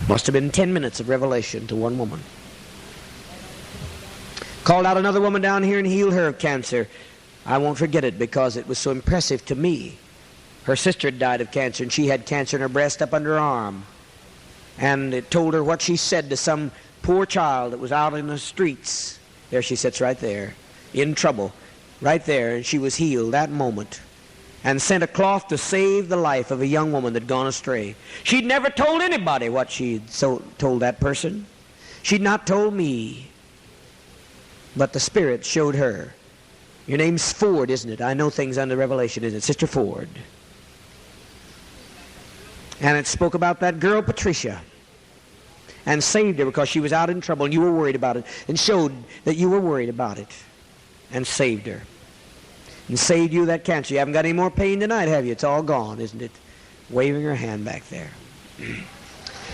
Must have been 10 minutes of revelation to one woman. Called out another woman down here and healed her of cancer. I won't forget it because it was so impressive to me. Her sister had died of cancer, and she had cancer in her breast up under her arm. And it told her what she said to some poor child that was out in the streets. There she sits right there, in trouble, right there, and she was healed that moment. And sent a cloth to save the life of a young woman that had gone astray. She'd never told anybody what she'd told that person. She'd not told me. But the Spirit showed her. Your name's Ford, isn't it? I know things under revelation, isn't it? Sister Ford. And it spoke about that girl, Patricia. And saved her because she was out in trouble and you were worried about it. And showed that you were worried about it. And saved her. And saved you that cancer. You haven't got any more pain tonight, have you? It's all gone, isn't it? Waving her hand back there.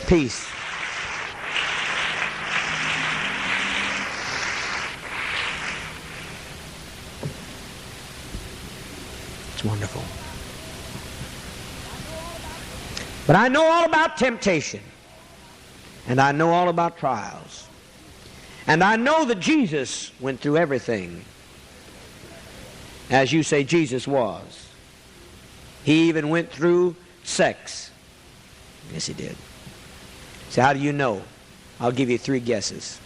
Peace. It's wonderful. But I know all about temptation. And I know all about trials. And I know that Jesus went through everything. As you say Jesus was. He even went through sex. Yes, he did. So how do you know? I'll give you 3 guesses.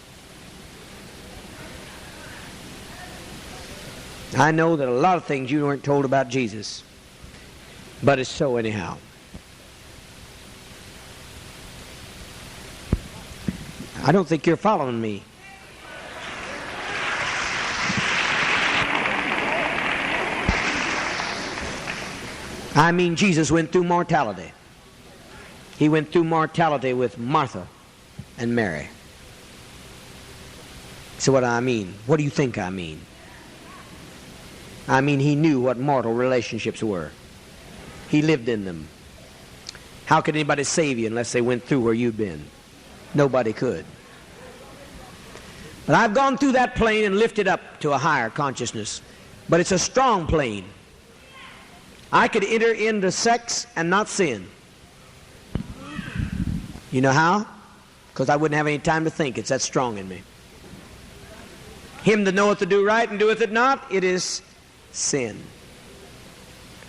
I know that a lot of things you weren't told about Jesus. But it's so anyhow. I don't think you're following me. I mean, Jesus went through mortality. He went through mortality with Martha and Mary. So what do I mean? What do you think I mean? I mean, he knew what mortal relationships were. He lived in them. How could anybody save you unless they went through where you've been? Nobody could. But I've gone through that plane and lifted up to a higher consciousness. But it's a strong plane. I could enter into sex and not sin. You know how? Because I wouldn't have any time to think. It's that strong in me. Him that knoweth to do right and doeth it not, it is sin.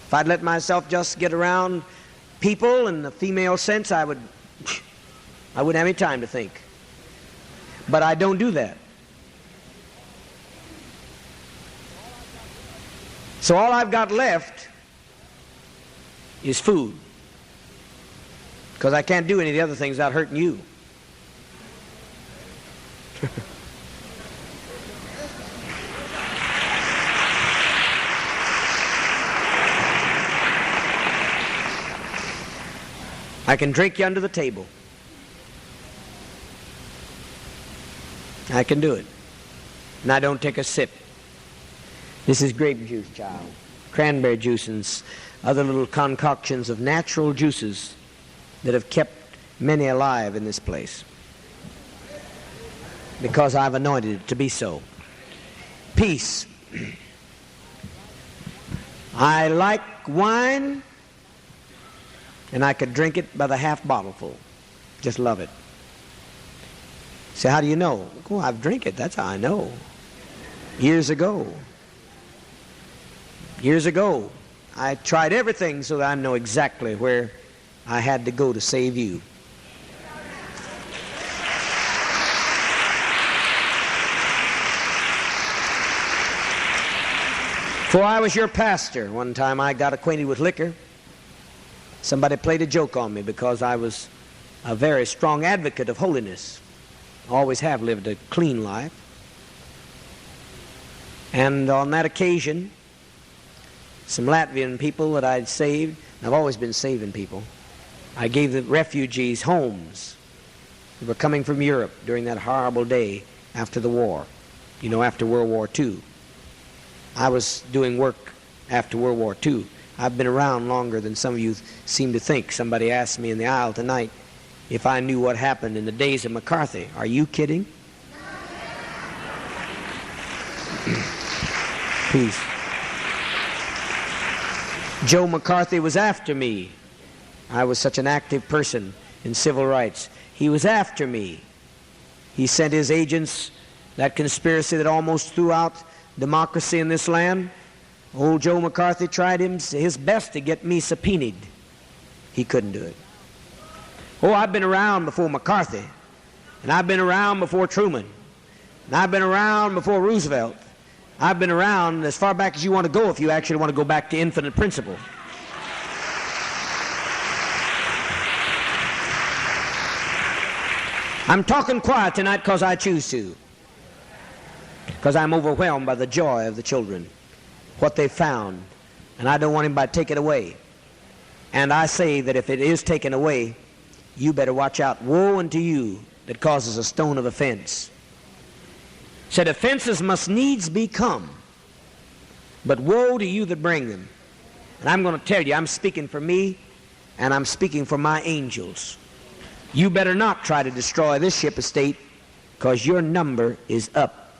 If I'd let myself just get around people in the female sense, I wouldn't have any time to think. But I don't do that. So all I've got left is food. Because I can't do any of the other things without hurting you. I can drink you under the table. I can do it. And I don't take a sip. This is grape juice, child. Cranberry juice and other little concoctions of natural juices that have kept many alive in this place. Because I've anointed it to be so. Peace. I like wine, and I could drink it by the half bottle full. Just love it. So how do you know? Oh, I've drank it. That's how I know. Years ago, I tried everything so that I know exactly where I had to go to save you. Before I was your pastor, one time I got acquainted with liquor. Somebody played a joke on me because I was a very strong advocate of holiness. Always have lived a clean life. And on that occasion, some Latvian people that I'd saved, and I've always been saving people, I gave the refugees homes who were coming from Europe during that horrible day after the war, after World War II. I was doing work after World War II. I've been around longer than some of you seem to think. Somebody asked me in the aisle tonight if I knew what happened in the days of McCarthy. Are you kidding? Peace. Joe McCarthy was after me. I was such an active person in civil rights. He was after me. He sent his agents, that conspiracy that almost threw out democracy in this land. Old Joe McCarthy tried his best to get me subpoenaed. He couldn't do it. Oh, I've been around before McCarthy, and I've been around before Truman, and I've been around before Roosevelt. I've been around as far back as you want to go if you actually want to go back to infinite principle. I'm talking quiet tonight because I choose to, because I'm overwhelmed by the joy of the children, what they found, and I don't want anybody to take it away. And I say that if it is taken away, you better watch out. Woe unto you that causes a stone of offense. Said offenses must needs be come, but woe to you that bring them. And I'm going to tell you, I'm speaking for me, and I'm speaking for my angels. You better not try to destroy this ship of state, because your number is up.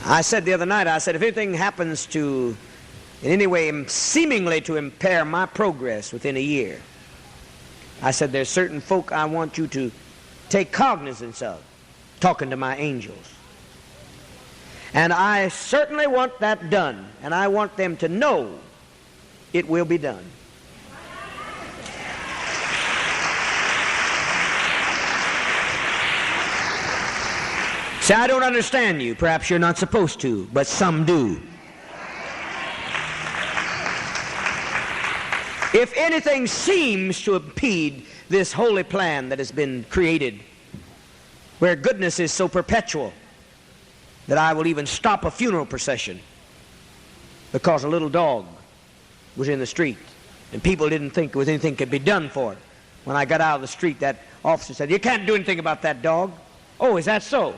I said the other night, I said, if anything happens to, in any way, seemingly to impair my progress within a year, I said, there's certain folk I want you to take cognizance of, talking to my angels. And I certainly want that done, and I want them to know it will be done. See, I don't understand you. Perhaps you're not supposed to, but some do. If anything seems to impede this holy plan that has been created, where goodness is so perpetual that I will even stop a funeral procession because a little dog was in the street and people didn't think there was anything could be done for it. When I got out of the street, that officer said, "You can't do anything about that dog." "Oh, is that so?"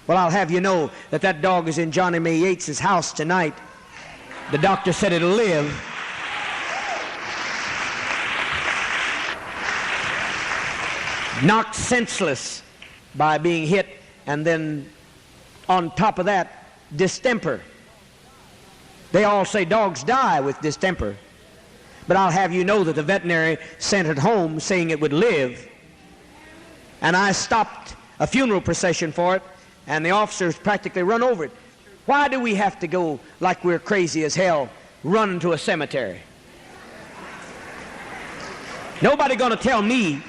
"Well, I'll have you know that that dog is in Johnny May Yates's house tonight. The doctor said it'll live." Knocked senseless by being hit, and then on top of that, distemper. They all say dogs die with distemper, but I'll have you know that the veterinary sent it home saying it would live. And I stopped a funeral procession for it, and the officers practically run over it. Why do we have to go like we're crazy as hell, run to a cemetery? Nobody gonna tell me,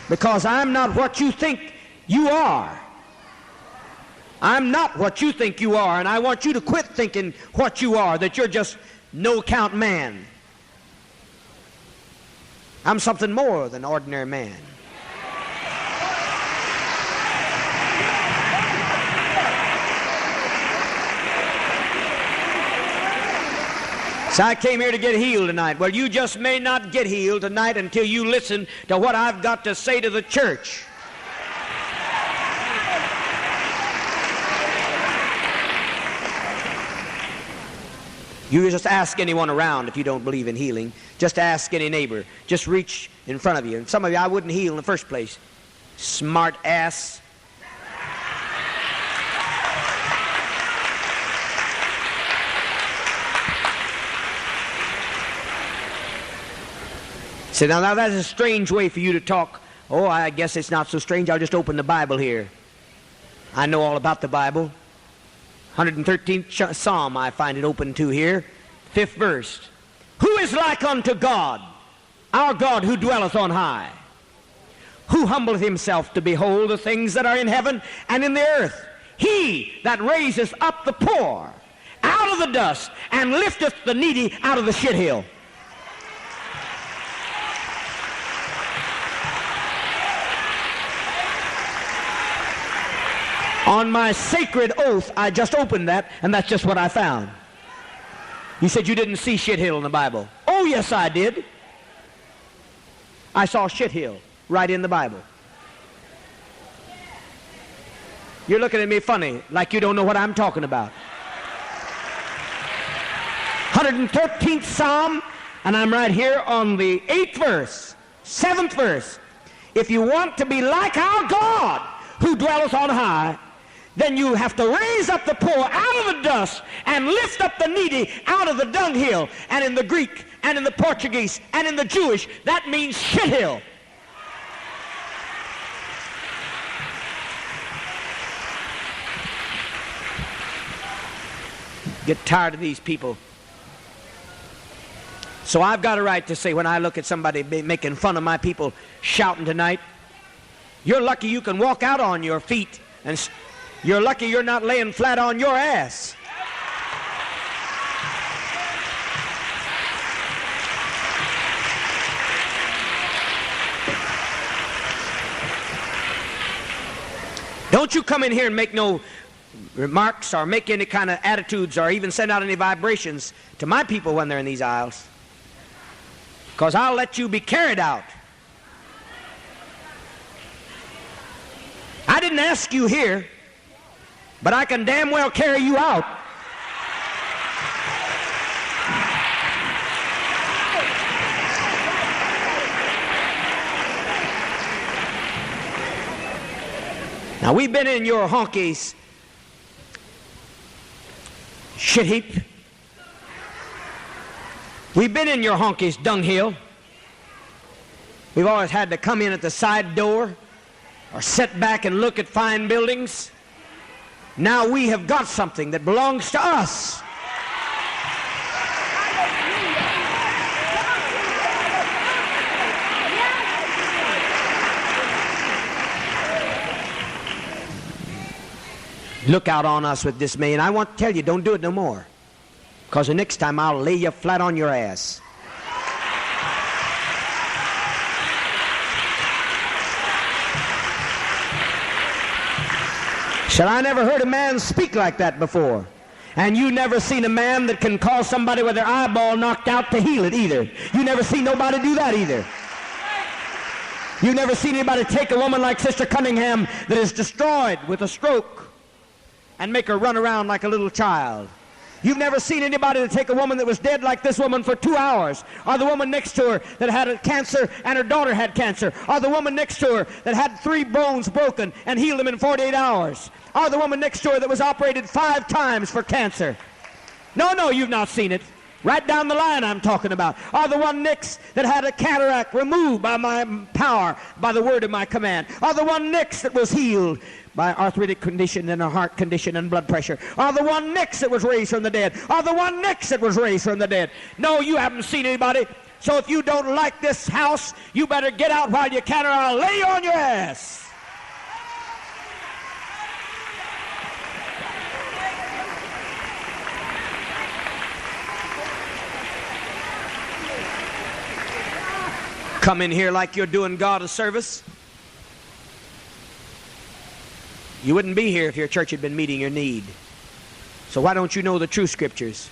because I'm not what you think you are. I'm not what you think you are, and I want you to quit thinking what you are, that you're just no-count man. I'm something more than ordinary man. So I came here to get healed tonight. Well, you just may not get healed tonight until you listen to what I've got to say to the church. You just ask anyone around if you don't believe in healing. Just ask any neighbor. Just reach in front of you. And some of you I wouldn't heal in the first place. Smart ass. So now that's a strange way for you to talk. Oh, I guess it's not so strange. I'll just open the Bible here. I know all about the Bible. 113th Psalm I find it open to here. 5th verse. Who is like unto God, our God who dwelleth on high, who humbleth himself to behold the things that are in heaven and in the earth? He that raiseth up the poor out of the dust and lifteth the needy out of the shithill. On my sacred oath, I just opened that, and that's just what I found. You said you didn't see shithill in the Bible. Oh, yes, I did. I saw shithill right in the Bible. You're looking at me funny, like you don't know what I'm talking about. 113th Psalm, and I'm right here on the 8th verse, 7th verse. If you want to be like our God who dwelleth on high, then you have to raise up the poor out of the dust and lift up the needy out of the dunghill. And in the Greek and in the Portuguese and in the Jewish, that means shithill. Get tired of these people. So I've got a right to say, when I look at somebody making fun of my people shouting tonight, you're lucky you can walk out on your feet, and you're lucky you're not laying flat on your ass. Don't you come in here and make no remarks or make any kind of attitudes or even send out any vibrations to my people when they're in these aisles, because I'll let you be carried out. I didn't ask you here, but I can damn well carry you out. Now, we've been in your honkies shit heap. We've been in your honkies dunghill. We've always had to come in at the side door or sit back and look at fine buildings. Now we have got something that belongs to us. Look out on us with dismay, and I want to tell you, don't do it no more, because the next time I'll lay you flat on your ass. Said, I never heard a man speak like that before. And you never seen a man that can cause somebody with their eyeball knocked out to heal it either. You never seen nobody do that either. You never seen anybody take a woman like Sister Cunningham that is destroyed with a stroke and make her run around like a little child. You've never seen anybody to take a woman that was dead like this woman for 2 hours, or the woman next to her that had a cancer and her daughter had cancer, or the woman next to her that had 3 bones broken and healed them in 48 hours, or the woman next to her that was operated 5 times for cancer. No, you've not seen it. Right down the line I'm talking about. Or the one next that had a cataract removed by my power, by the word of my command. Or the one next that was healed by arthritic condition and a heart condition and blood pressure. Or the one next that was raised from the dead. Or the one next that was raised from the dead. No, you haven't seen anybody. So if you don't like this house, you better get out while you can, or I'll lay you on your ass. Come in here like you're doing God a service. You wouldn't be here if your church had been meeting your need. So why don't you know the true scriptures?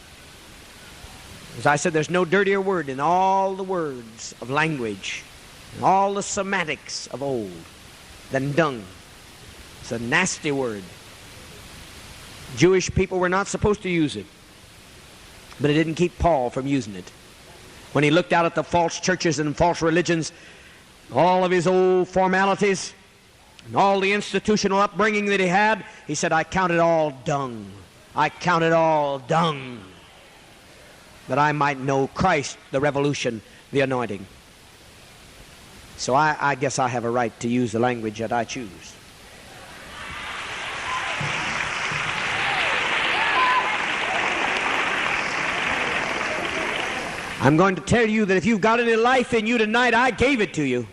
As I said, there's no dirtier word in all the words of language, and all the semantics of old, than dung. It's a nasty word. Jewish people were not supposed to use it, but it didn't keep Paul from using it. When he looked out at the false churches and false religions, all of his old formalities, and all the institutional upbringing that he had, he said, I count it all dung. I count it all dung, that I might know Christ, the revolution, the anointing. So I guess I have a right to use the language that I choose. I'm going to tell you that if you've got any life in you tonight, I gave it to you.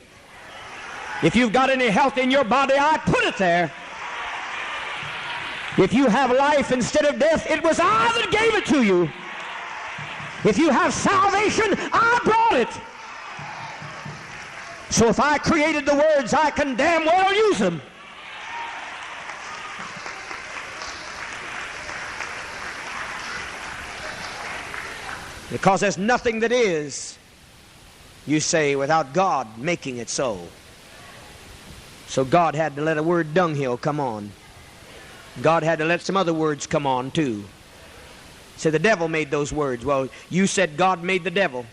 If you've got any health in your body, I put it there. If you have life instead of death, it was I that gave it to you. If you have salvation, I brought it. So if I created the words, I can damn well use them. Because there's nothing that is, you say, without God making it so. So God had to let a word dunghill come on. God had to let some other words come on too. So the devil made those words. Well, you said God made the devil.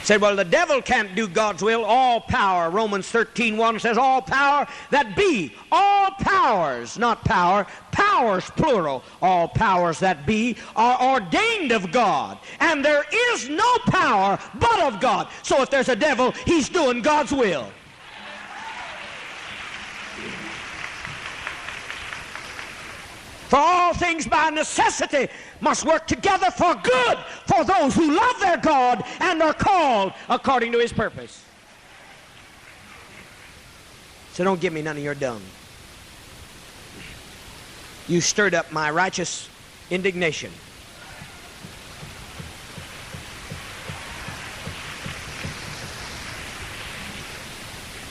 Said, well, the devil can't do God's will. All power, Romans 13:1 says, all power that be, all powers, not power, powers plural, all powers that be are ordained of God. And there is no power but of God. So if there's a devil, he's doing God's will. For all things by necessity must work together for good for those who love their God and are called according to his purpose. So don't give me none of your dung. You stirred up my righteous indignation.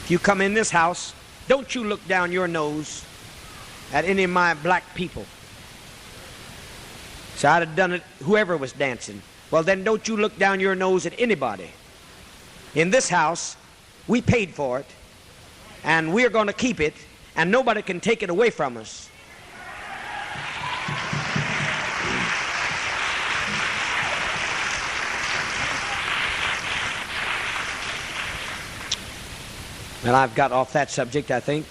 If you come in this house, don't you look down your nose at any of my black people. So I'd have done it whoever was dancing. Well, then don't you look down your nose at anybody. In this house, we paid for it, and we're going to keep it, and nobody can take it away from us. Well, I've got off that subject, I think.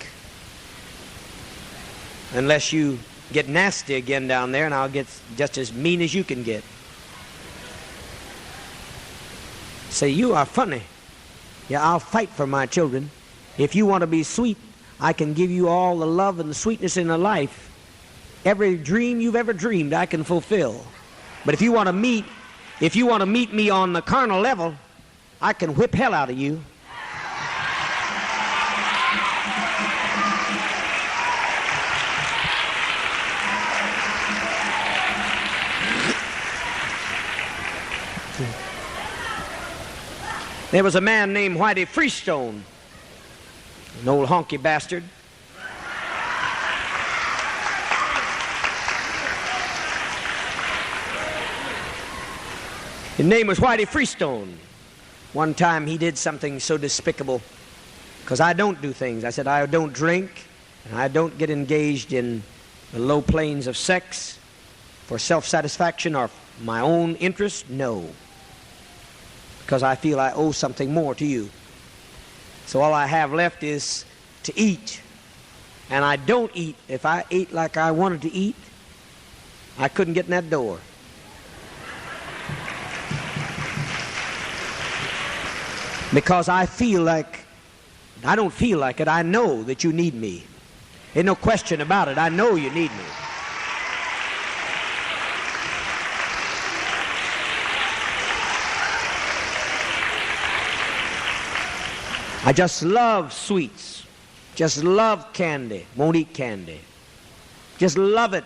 Unless you get nasty again down there, and I'll get just as mean as you can get. Say, you are funny. Yeah, I'll fight for my children. If you want to be sweet, I can give you all the love and the sweetness in a life. Every dream you've ever dreamed, I can fulfill. But if you want to meet me on the carnal level, I can whip hell out of you. There was a man named Whitey Freestone, an old honky bastard. His name was Whitey Freestone. One time he did something so despicable, because I don't do things. I said, I don't drink, and I don't get engaged in the low planes of sex for self-satisfaction or my own interest. No. Because I feel I owe something more to you. So all I have left is to eat. And I don't eat. If I ate like I wanted to eat, I couldn't get in that door. Because I don't feel like it. I know that you need me. Ain't no question about it. I know you need me. I just love sweets. Just love candy. Won't eat candy. Just love it.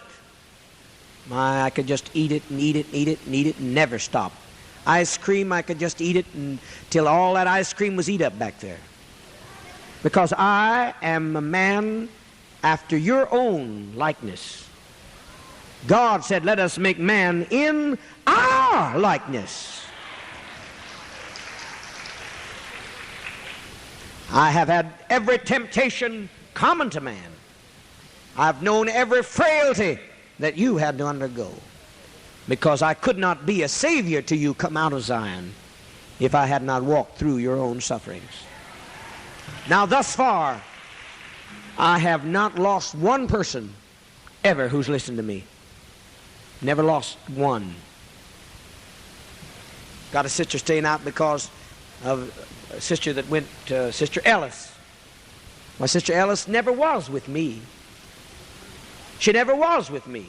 I could just eat it and eat it and eat it and eat it and never stop. Ice cream, I could just eat it until all that ice cream was eat up back there. Because I am a man after your own likeness. God said, let us make man in our likeness. I have had every temptation common to man. I've known every frailty that you had to undergo, because I could not be a savior to you come out of Zion if I had not walked through your own sufferings. Now thus far, I have not lost one person ever who's listened to me. Never lost one. Got a sister staying out because of a sister that went to Sister Ellis. My Sister Ellis never was with me. She never was with me.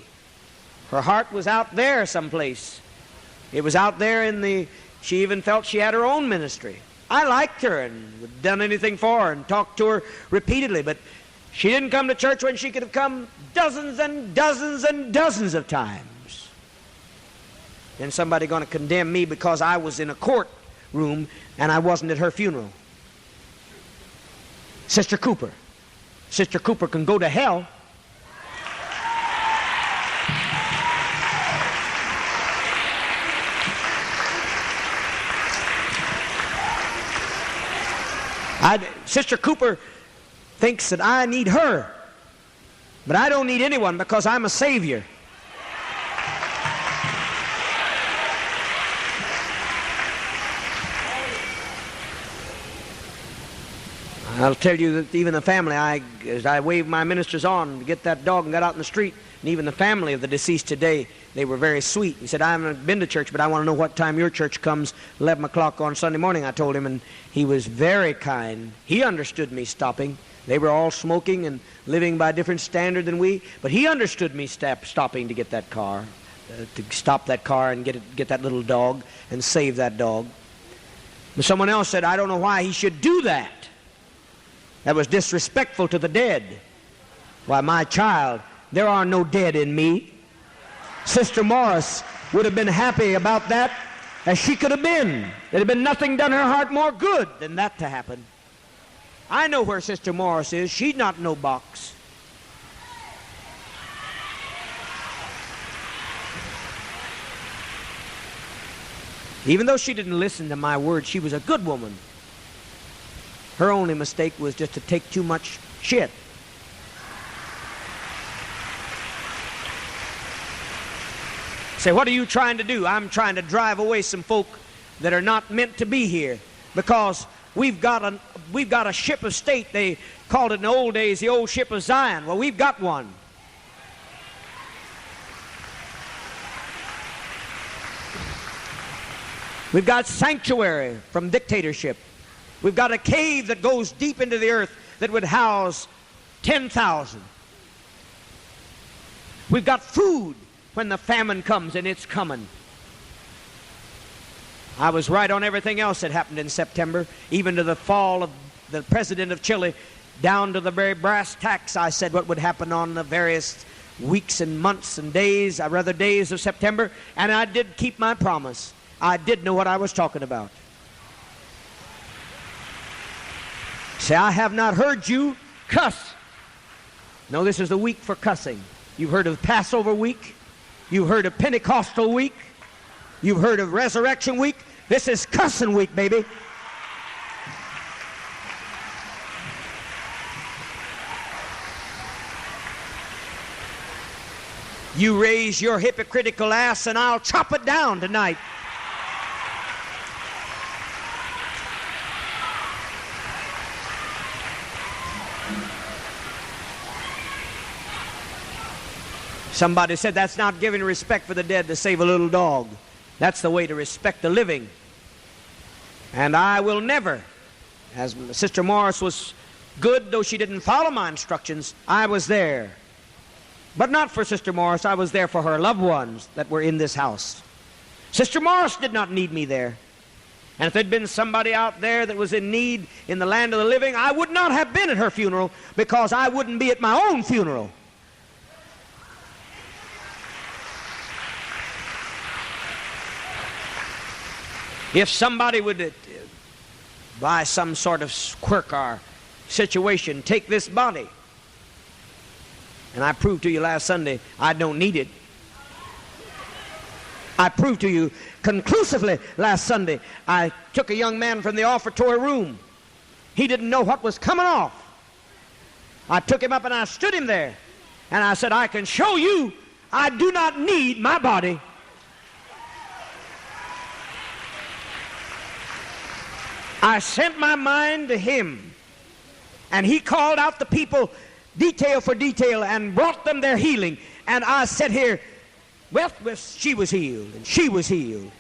Her heart was out there someplace. It was out there she even felt she had her own ministry. I liked her and would have done anything for her and talked to her repeatedly, but she didn't come to church when she could have come dozens and dozens and dozens of times. Then somebody going to condemn me because I was in a courtroom and I wasn't at her funeral. Sister Cooper. Sister Cooper can go to hell. Sister Cooper thinks that I need her, but I don't need anyone because I'm a savior. I'll tell you that even the family, as I waved my ministers on to get that dog and got out in the street, and even the family of the deceased today, they were very sweet. He said, I haven't been to church, but I want to know what time your church comes, 11 o'clock on Sunday morning, I told him, and he was very kind. He understood me stopping. They were all smoking and living by a different standard than we, but he understood me stopping to get that car, to stop that car and get that little dog and save that dog. But someone else said, I don't know why he should do that. That was disrespectful to the dead. Why, my child, there are no dead in me. Sister Morris would have been happy about that as she could have been. There had been nothing done her heart more good than that to happen. I know where Sister Morris is. She's not in no box. Even though she didn't listen to my words, she was a good woman. Her only mistake was just to take too much shit. Say, what are you trying to do? I'm trying to drive away some folk that are not meant to be here, because we've got a ship of state. They called it in the old days the old ship of Zion. Well, we've got one. We've got sanctuary from dictatorship. We've got a cave that goes deep into the earth that would house 10,000. We've got food when the famine comes, and it's coming. I was right on everything else that happened in September, even to the fall of the president of Chile, down to the very brass tacks. I said what would happen on the various weeks and months and days, rather days of September, and I did keep my promise. I did know what I was talking about. Say, I have not heard you cuss. No, this is the week for cussing. You've heard of Passover week. You've heard of Pentecostal week. You've heard of Resurrection week. This is cussing week, baby. You raise your hypocritical ass and I'll chop it down tonight. Somebody said that's not giving respect for the dead to save a little dog. That's the way to respect the living. And I will never, as Sister Morris was good, though she didn't follow my instructions, I was there. But not for Sister Morris, I was there for her loved ones that were in this house. Sister Morris did not need me there. And if there'd been somebody out there that was in need in the land of the living, I would not have been at her funeral, because I wouldn't be at my own funeral. If somebody would, by some sort of quirk or situation, take this body, and I proved to you last Sunday I don't need it. I proved to you conclusively last Sunday. I took a young man from the offertory room. He didn't know what was coming off. I took him up and I stood him there, and I said, I can show you I do not need my body. I sent my mind to him, and he called out the people detail for detail and brought them their healing. And I sat here, well, she was healed, and she was healed.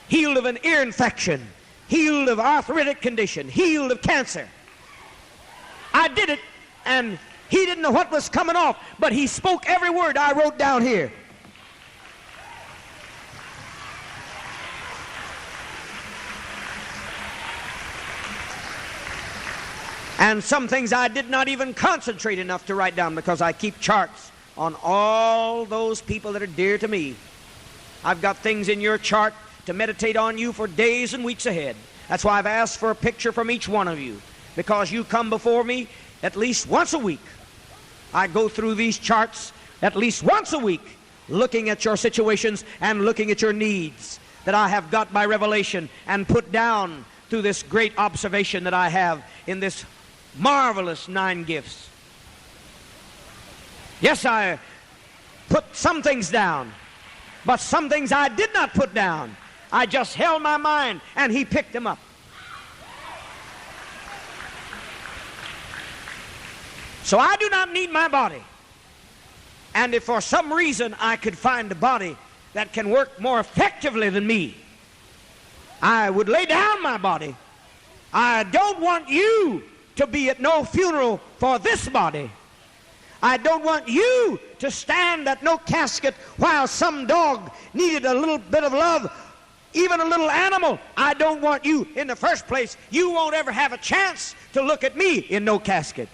Healed of an ear infection, healed of arthritic condition, healed of cancer. I did it, and he didn't know what was coming off, but he spoke every word I wrote down here. And some things I did not even concentrate enough to write down, because I keep charts on all those people that are dear to me. I've got things in your chart to meditate on you for days and weeks ahead. That's why I've asked for a picture from each one of you, because you come before me at least once a week. I go through these charts at least once a week, looking at your situations and looking at your needs that I have got by revelation and put down through this great observation that I have in this marvelous 9 gifts. Yes, I put some things down, but some things I did not put down. I just held my mind, and he picked them up. So I do not need my body. And if for some reason I could find a body that can work more effectively than me, I would lay down my body. I don't want you to be at no funeral for this body. I don't want you to stand at no casket while some dog needed a little bit of love, even a little animal. I don't want you. In the first place, you won't ever have a chance to look at me in no casket.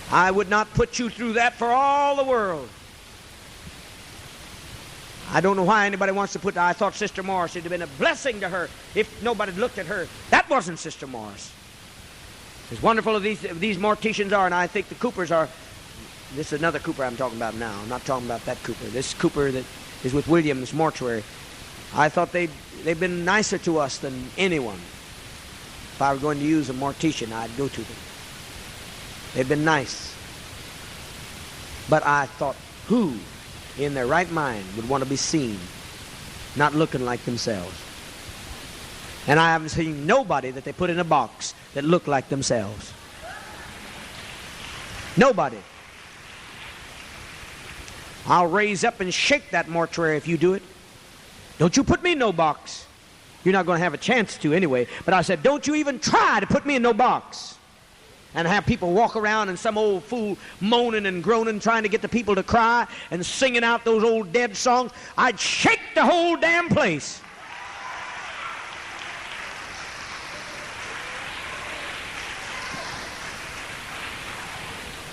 I would not put you through that for all the world. I don't know why anybody wants to put that. I thought Sister Morris, it would have been a blessing to her if nobody had looked at her. That wasn't Sister Morris. As wonderful as these morticians are, and I think the Coopers are, this is another Cooper I'm talking about now. I'm not talking about that Cooper. This Cooper that is with Williams Mortuary. I thought they've been nicer to us than anyone. If I were going to use a mortician, I'd go to them. They've been nice. But I thought, who in their right mind would want to be seen not looking like themselves? And I haven't seen nobody that they put in a box that looked like themselves. Nobody. I'll raise up and shake that mortuary if you do it. Don't you put me in no box. You're not going to have a chance to anyway. But I said, don't you even try to put me in no box. And have people walk around and some old fool moaning and groaning, trying to get the people to cry and singing out those old dead songs. I'd shake the whole damn place.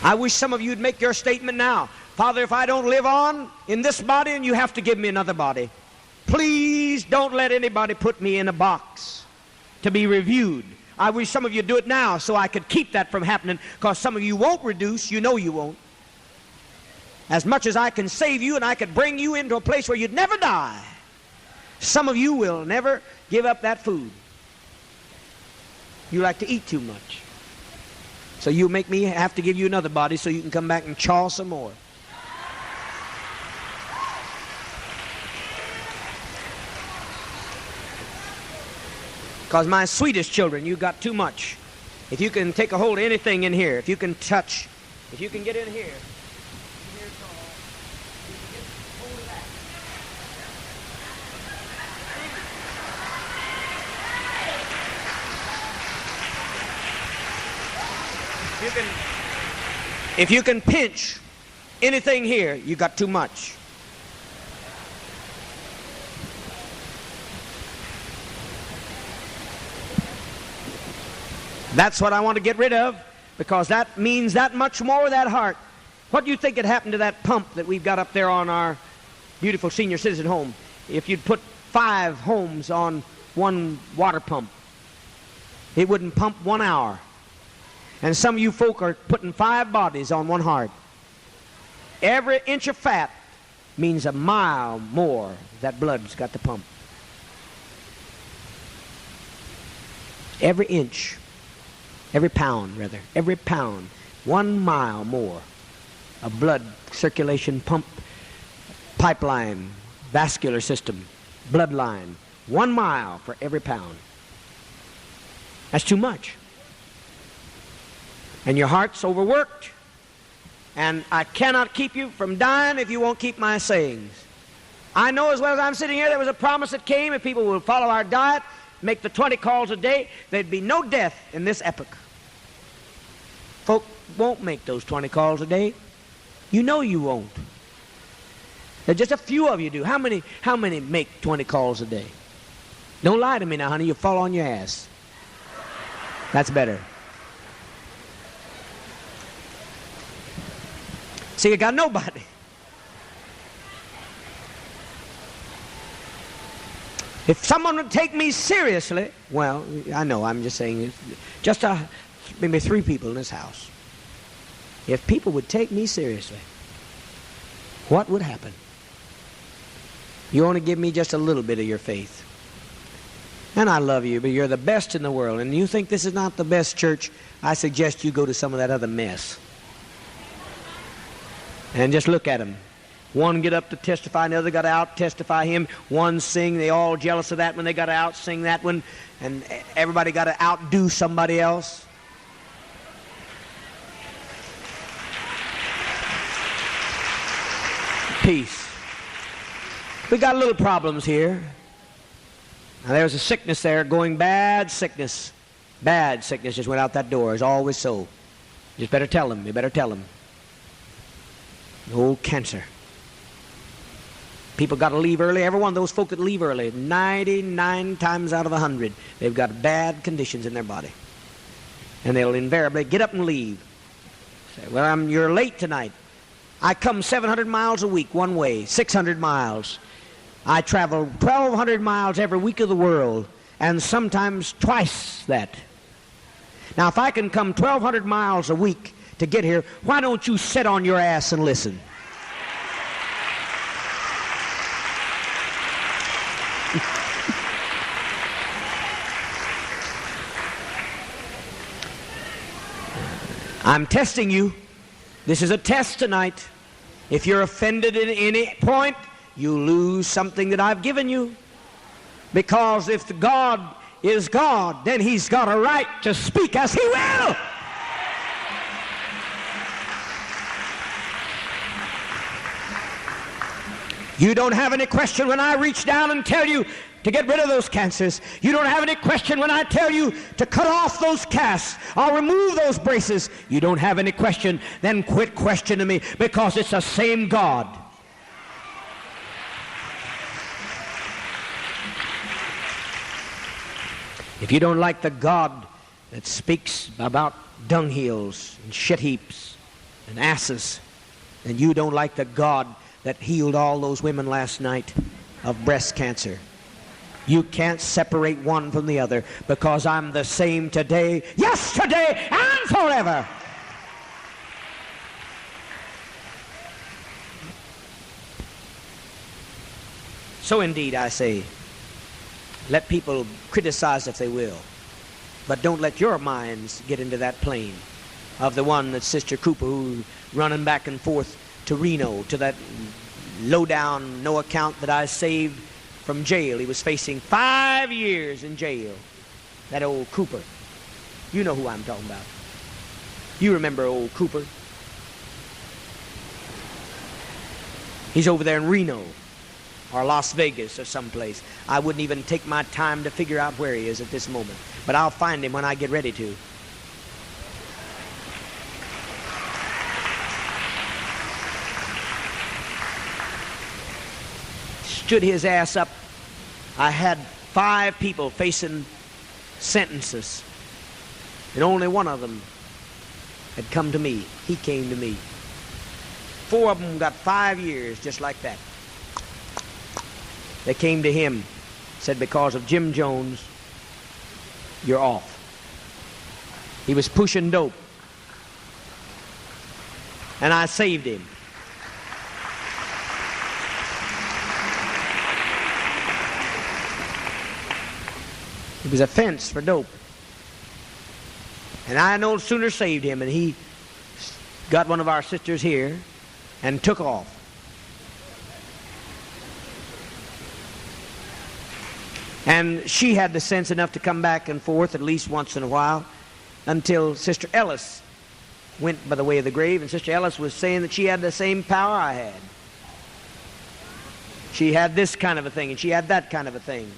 I wish some of you would make your statement now. Father, if I don't live on in this body and you have to give me another body, please don't let anybody put me in a box to be reviewed. I wish some of you do it now so I could keep that from happening, because some of you won't reduce. You know you won't. As much as I can save you and I could bring you into a place where you'd never die, some of you will never give up that food. You like to eat too much. So you make me have to give you another body so you can come back and chaw some more. Because my sweetest children, you got too much. If you can take a hold of anything in here, if you can touch, if you can get in here, if you can pinch anything here, you got too much. That's what I want to get rid of, because that means that much more with that heart. What do you think had happened to that pump that we've got up there on our beautiful senior citizen home if you'd put 5 homes on one water pump? It wouldn't pump 1 hour. And some of you folk are putting 5 bodies on one heart. Every inch of fat means a mile more that blood's got to pump. Every inch. Every pound, 1 mile more of blood circulation pump, pipeline, vascular system, bloodline, 1 mile for every pound. That's too much. And your heart's overworked, and I cannot keep you from dying if you won't keep my sayings. I know as well as I'm sitting here, there was a promise that came if people will follow our diet, make the 20 calls a day, there'd be no death in this epoch. Folk won't make those 20 calls a day. You know you won't. There's just a few of you do. How many make 20 calls a day? Don't lie to me now, honey. You'll fall on your ass. That's better. See, you got nobody. If someone would take me seriously, well, I know, I'm just saying, just maybe 3 people in this house. If people would take me seriously, what would happen? You only give me just a little bit of your faith. And I love you, but you're the best in the world. And you think this is not the best church, I suggest you go to some of that other mess. And just look at them. One get up to testify, and the other got to out-testify him. One sing, they all jealous of that when they got to out-sing that one, and everybody got to outdo somebody else. Peace. We got little problems here. Now there's a sickness there, going bad sickness. Bad sickness just went out that door, as always so. You just better tell them, you better tell them. Old cancer. People got to leave early. Every one of those folk that leave early, 99 times out of 100, they've got bad conditions in their body. And they'll invariably get up and leave. Say, well, you're late tonight. I come 700 miles a week one way, 600 miles. I travel 1,200 miles every week of the world, and sometimes twice that. Now, if I can come 1,200 miles a week to get here, why don't you sit on your ass and listen? I'm testing you. This is a test tonight. If you're offended at any point, you lose something that I've given you. Because if God is God, then He's got a right to speak as He will. You don't have any question when I reach down and tell you to get rid of those cancers. You don't have any question when I tell you to cut off those casts or remove those braces. You don't have any question. Then quit questioning me, because it's the same God. If you don't like the God that speaks about dunghills and shit heaps and asses, then you don't like the God that healed all those women last night of breast cancer. You can't separate one from the other, because I'm the same today, yesterday, and forever. So indeed, I say, let people criticize if they will, but don't let your minds get into that plane of the one that Sister Cooper, who's running back and forth to Reno, to that low-down, no account that I saved from jail. He was facing 5 years in jail. That old Cooper. You know who I'm talking about. You remember old Cooper. He's over there in Reno or Las Vegas or someplace. I wouldn't even take my time to figure out where he is at this moment, but I'll find him when I get ready to. Stood his ass up. I had 5 people facing sentences, and only one of them had come to me. He came to me. 4 of them got 5 years just like that. They came to him, said, because of Jim Jones, you're off. He was pushing dope, and I saved him. He was a fence for dope. And I no sooner saved him, and he got one of our sisters here and took off. And she had the sense enough to come back and forth at least once in a while until Sister Ellis went by the way of the grave, and Sister Ellis was saying that she had the same power I had. She had this kind of a thing, and she had that kind of a thing.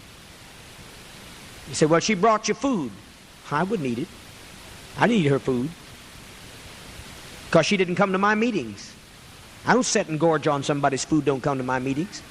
He said, well, she brought you food. I wouldn't eat it. I didn't eat her food, because she didn't come to my meetings. I don't sit and gorge on somebody's food. Don't come to my meetings.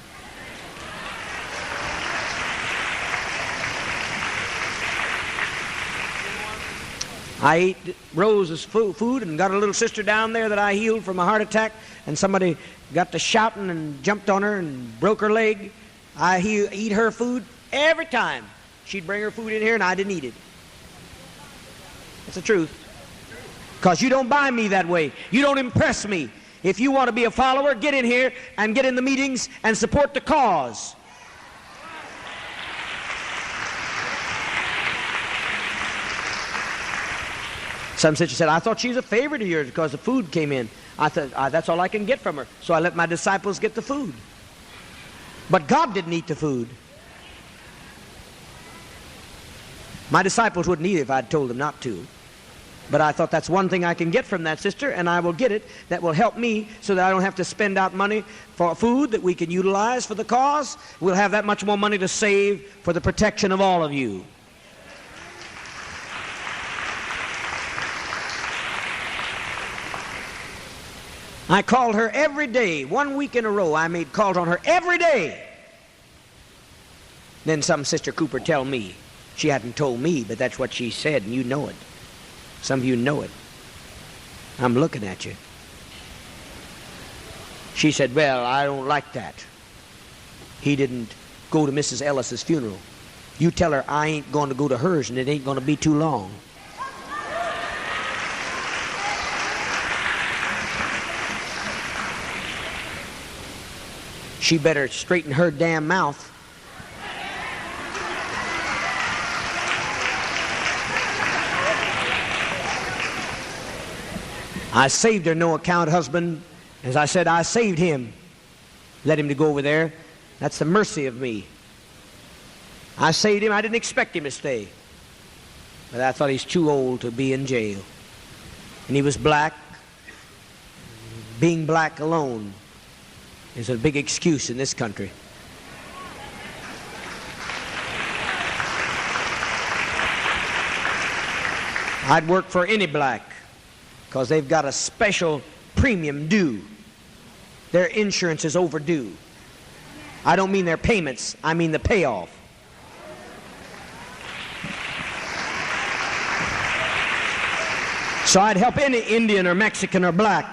I ate Rose's food and got a little sister down there that I healed from a heart attack, and somebody got to shouting and jumped on her and broke her leg. I eat her food every time. She'd bring her food in here and I didn't eat it. That's the truth. Because you don't buy me that way. You don't impress me. If you want to be a follower, get in here and get in the meetings and support the cause. Some sister said, I thought she was a favorite of yours because the food came in. I thought, that's all I can get from her. So I let my disciples get the food. But God didn't eat the food. My disciples wouldn't eat it if I'd told them not to. But I thought that's one thing I can get from that sister, and I will get it. That will help me so that I don't have to spend out money for food that we can utilize for the cause. We'll have that much more money to save for the protection of all of you. I called her every day. 1 week in a row, I made calls on her every day. Then some Sister Cooper tell me. She hadn't told me, but that's what she said, and you know it. Some of you know it. I'm looking at you. She said, well, I don't like that. He didn't go to Mrs. Ellis's funeral. You tell her I ain't going to go to hers, and it ain't going to be too long. She better straighten her damn mouth. I saved her no-account husband. As I said, I saved him. Let him to go over there. That's the mercy of me. I saved him. I didn't expect him to stay. But I thought he's too old to be in jail. And he was black. Being black alone is a big excuse in this country. I'd work for any black, because they've got a special premium due. Their insurance is overdue. I don't mean their payments, I mean the payoff. So I'd help any Indian or Mexican or black.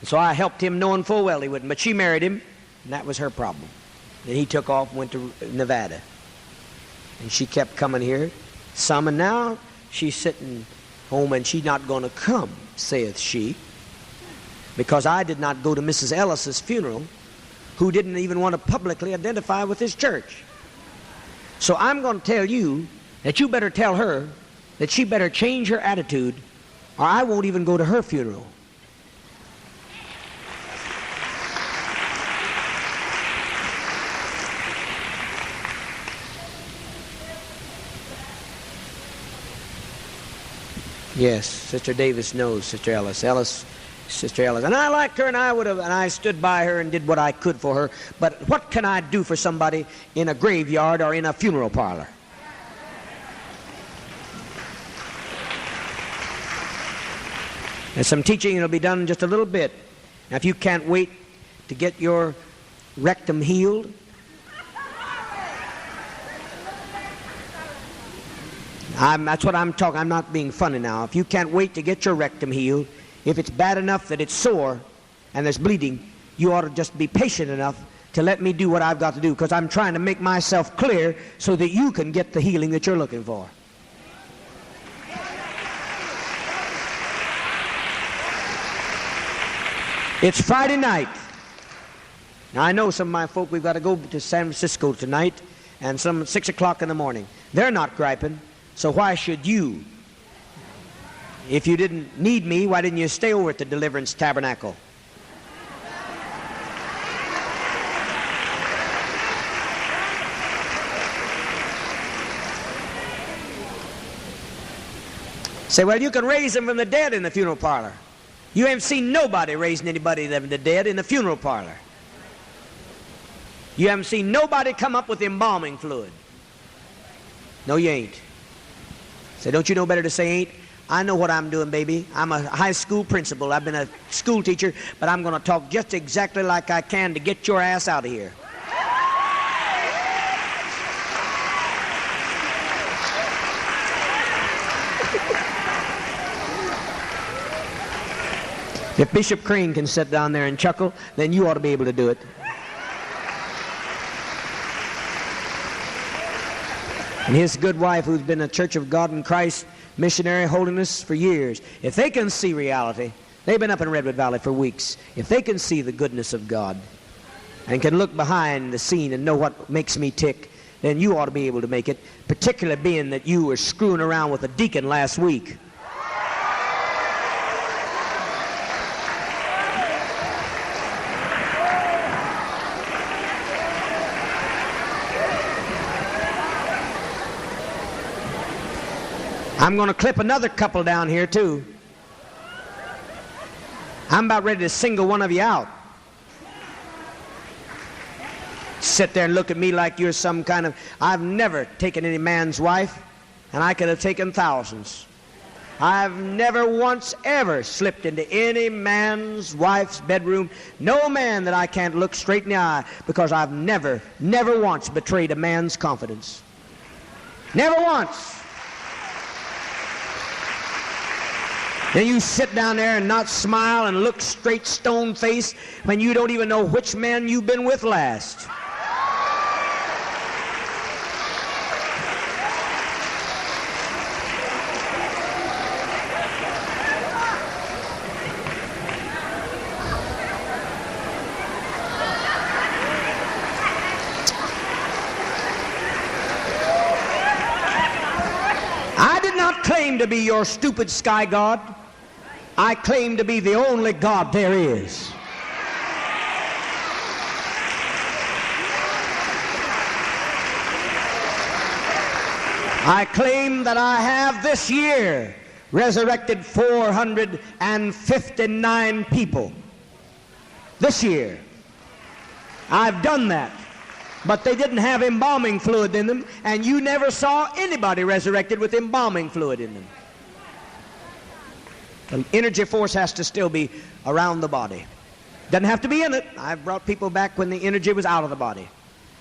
So I helped him knowing full well he wouldn't. But she married him, and that was her problem. Then he took off and went to Nevada. And she kept coming here, some, and now she's sitting home, and she's not going to come, saith she, because I did not go to Mrs. Ellis's funeral, who didn't even want to publicly identify with this church. So I'm going to tell you that you better tell her that she better change her attitude, or I won't even go to her funeral. Yes, Sister Davis knows Sister Ellis. Sister Ellis. And I liked her, and I stood by her and did what I could for her. But what can I do for somebody in a graveyard or in a funeral parlor? There's some teaching that'll be done in just a little bit. Now, if you can't wait to get your rectum healed, that's what I'm talking. I'm not being funny now. If you can't wait to get your rectum healed, if it's bad enough that it's sore and there's bleeding, you ought to just be patient enough to let me do what I've got to do, because I'm trying to make myself clear so that you can get the healing that you're looking for. It's Friday night. Now, I know some of my folk, we've got to go to San Francisco tonight, and some at 6 o'clock in the morning. They're not griping. So why should you? If you didn't need me, why didn't you stay over at the Deliverance Tabernacle? Say, well, you can raise them from the dead in the funeral parlor. You haven't seen nobody raising anybody from the dead in the funeral parlor. You haven't seen nobody come up with embalming fluid. No, you ain't. Say, don't you know better to say ain't? I know what I'm doing, baby. I'm a high school principal. I've been a school teacher, but I'm going to talk just exactly like I can to get your ass out of here. If Bishop Crane can sit down there and chuckle, then you ought to be able to do it. And his good wife, who's been a Church of God in Christ missionary holiness for years, if they can see reality, they've been up in Redwood Valley for weeks, if they can see the goodness of God and can look behind the scene and know what makes me tick, then you ought to be able to make it, particularly being that you were screwing around with a deacon last week. I'm going to clip another couple down here too. I'm about ready to single one of you out. Sit there and look at me like you're some kind of... I've never taken any man's wife, and I could have taken thousands. I've never once ever slipped into any man's wife's bedroom. No man that I can't look straight in the eye, because I've never once betrayed a man's confidence. Never once. Then you sit down there and not smile and look straight stone-faced when you don't even know which man you've been with last. I did not claim to be your stupid sky god. I claim to be the only God there is. I claim that I have this year resurrected 459 people. This year. I've done that. But they didn't have embalming fluid in them, and you never saw anybody resurrected with embalming fluid in them. The energy force has to still be around the body. Doesn't have to be in it. I've brought people back when the energy was out of the body.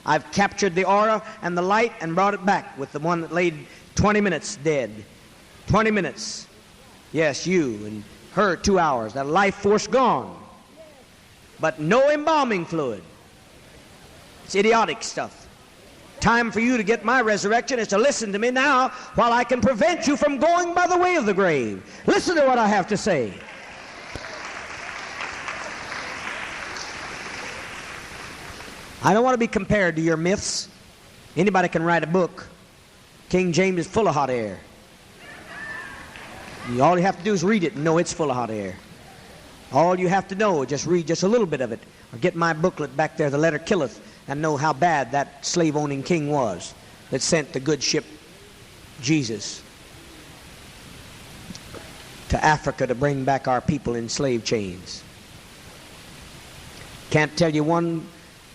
I've captured the aura and the light and brought it back with the one that laid 20 minutes dead. 20 minutes. Yes, you and her 2 hours. That life force gone. But no embalming fluid. It's idiotic stuff. Time for you to get my resurrection is to listen to me now while I can prevent you from going by the way of the grave. Listen to what I have to say. I don't want to be compared to your myths. Anybody can write a book. King James is full of hot air. All you have to do is read it and know it's full of hot air. All you have to know is just read just a little bit of it, or get my booklet back there, The Letter Killeth, and know how bad that slave-owning king was that sent the good ship Jesus to Africa to bring back our people in slave chains. Can't tell you one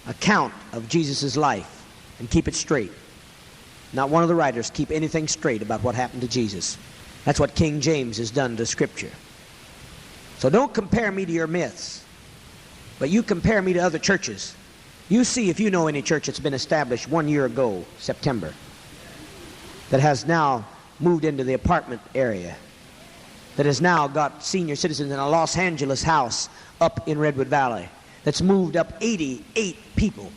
account of Jesus' life and keep it straight. Not one of the writers keep anything straight about what happened to Jesus. That's what King James has done to Scripture. So don't compare me to your myths, but you compare me to other churches. You see if you know any church that's been established 1 year ago, September, that has now moved into the apartment area, that has now got senior citizens in a Los Angeles house up in Redwood Valley, that's moved up 88 people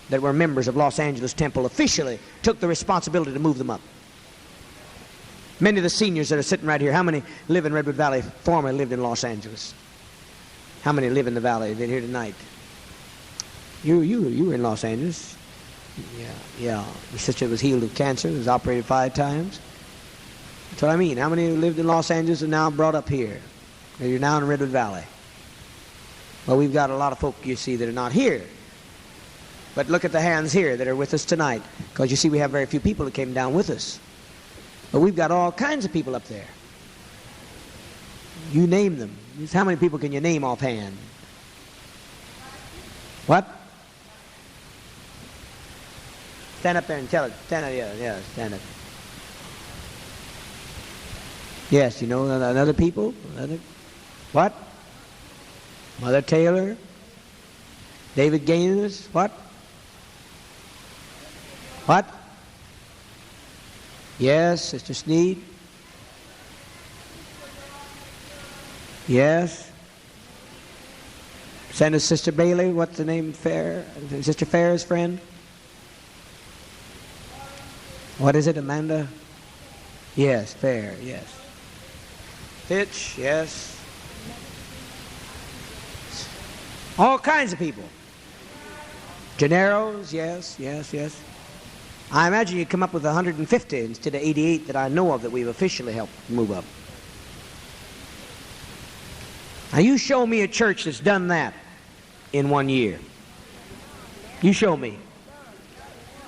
that were members of Los Angeles Temple, officially took the responsibility to move them up. Many of the seniors that are sitting right here, how many live in Redwood Valley, formerly lived in Los Angeles? How many live in the valley? They're here tonight. You were in Los Angeles. Yeah. Your sister was healed of cancer, was operated 5 times. That's what I mean. How many lived in Los Angeles and now brought up here? Or you're now in Redwood Valley. Well, we've got a lot of folk, you see, that are not here. But look at the hands here that are with us tonight. Because you see, we have very few people that came down with us. But we've got all kinds of people up there. You name them. How many people can you name offhand? What? Stand up there and tell it. Stand up, yeah, stand up. Yes, you know other people? What? Mother Taylor? David Gaines? What? What? Yes, Sister Sneed? Yes. Send us Sister Bailey. What's the name? Fair? Sister Fair's friend? What is it, Amanda? Yes, Fair, yes. Fitch, yes. All kinds of people. Gennaro's, yes. I imagine you come up with 150 instead of 88 that I know of that we've officially helped move up. Now you show me a church that's done that in 1 year. You show me.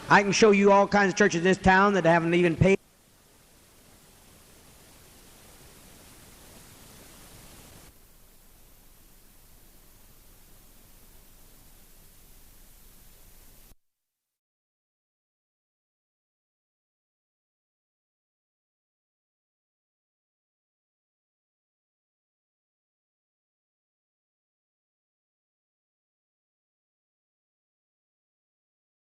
I can show you all kinds of churches in this town that haven't even paid